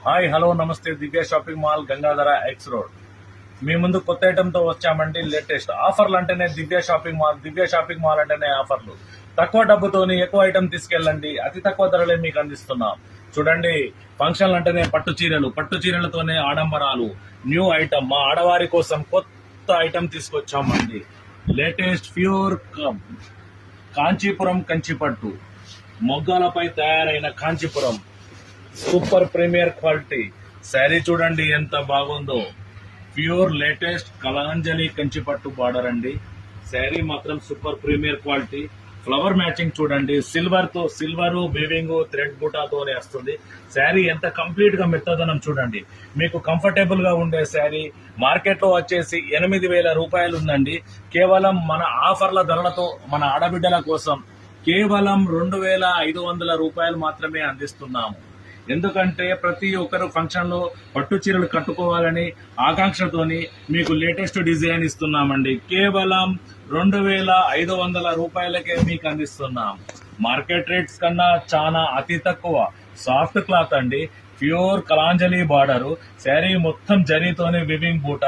Hi hello నమస్తే Divya shopping mall Gangadhara X road మీ ముందు కొత్త ఐటమ్తో వచ్చామండి. లేటెస్ట్ ఆఫర్లు అంటేనే దివ్య షాపింగ్ మాల్ అంటేనే ఆఫర్లు. తక్కువ డబ్బుతోని ఎక్కువ ఐటమ్ తీసుకెళ్ళండి, అతి తక్కువ ధరలే మీకు అందిస్తున్నాం. చూడండి, ఫంక్షన్లు అంటేనే పట్టు చీరలతోనే ఆడంబరాలు. న్యూ ఐటమ్ మా ఆడవారి కోసం కొత్త ఐటమ్ తీసుకొచ్చామండి. లేటెస్ట్ ప్యూర్ కాంచీపురం కంచిపట్టు మొగ్గాలపై తయారైన Kanchipuram super premier quality sari చూడండి ఎంత బాగుందో. ప్యూర్ లేటెస్ట్ కలాంజలి కంచిపట్టు బార్డర్ అండి. శారీ మాత్రం super premier quality. Flower matching చూడండి, సిల్వర్ వీవింగ్ థ్రెడ్ బూటాతోనే వస్తుంది. శారీ ఎంత కంప్లీట్ గా మెత్తదనం చూడండి. మీకు కంఫర్టబుల్ గా ఉండే శారీ మార్కెట్ లో వచ్చేసి 8,000 రూపాయలు ఉందండి. కేవలం మన ఆఫర్ల ధరలతో మన ఆడబిడ్డల కోసం కేవలం 2,500 రూపాయలు మాత్రమే అందిస్తున్నాము. ఎందుకంటే ప్రతి ఒక్కరు ఫంక్షన్ లో పట్టు చీరలు కట్టుకోవాలని ఆకాంక్షతోని మీకు లేటెస్ట్ డిజైన్ ఇస్తున్నామండి. కేవలం 2,500 రూపాయలకే మీకు అందిస్తున్నాం. మార్కెట్ రేట్స్ కన్నా చాలా అతి తక్కువ. సాఫ్ట్ క్లాత్ అండి, ప్యూర్ కలాంజలి బార్డర్. శారీ మొత్తం జరీతోనే వివింగ్ బూట,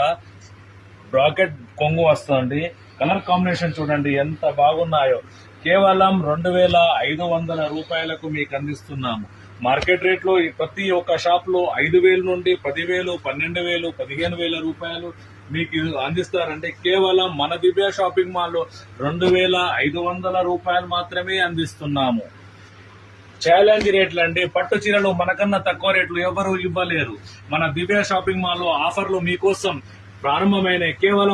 బ్రాకెట్ కొంగు వస్తుంది. కలర్ కాంబినేషన్ చూడండి ఎంత బాగున్నాయో. కేవలం 2,500 రూపాయలకు మీకు అందిస్తున్నాము. మార్కెట్ రేట్ లో ప్రతి ఒక్క షాప్ లో 5,000 నుండి 10,000, 12,000, 15,000 రూపాయలు మీకు అందిస్తారంటే కేవలం మన దివ్య షాపింగ్ మాల్ లో 2,500 రూపాయలు మాత్రమే అందిస్తున్నాము. ఛాలెంజ్ రేట్లు అండి. పట్టు చీరలు మనకన్నా తక్కువ రేట్లు ఎవరు ఇవ్వలేరు. మన దివ్య షాపింగ్ మాల్ లో ఆఫర్లు మీకోసం ప్రారంభమైన కేవలం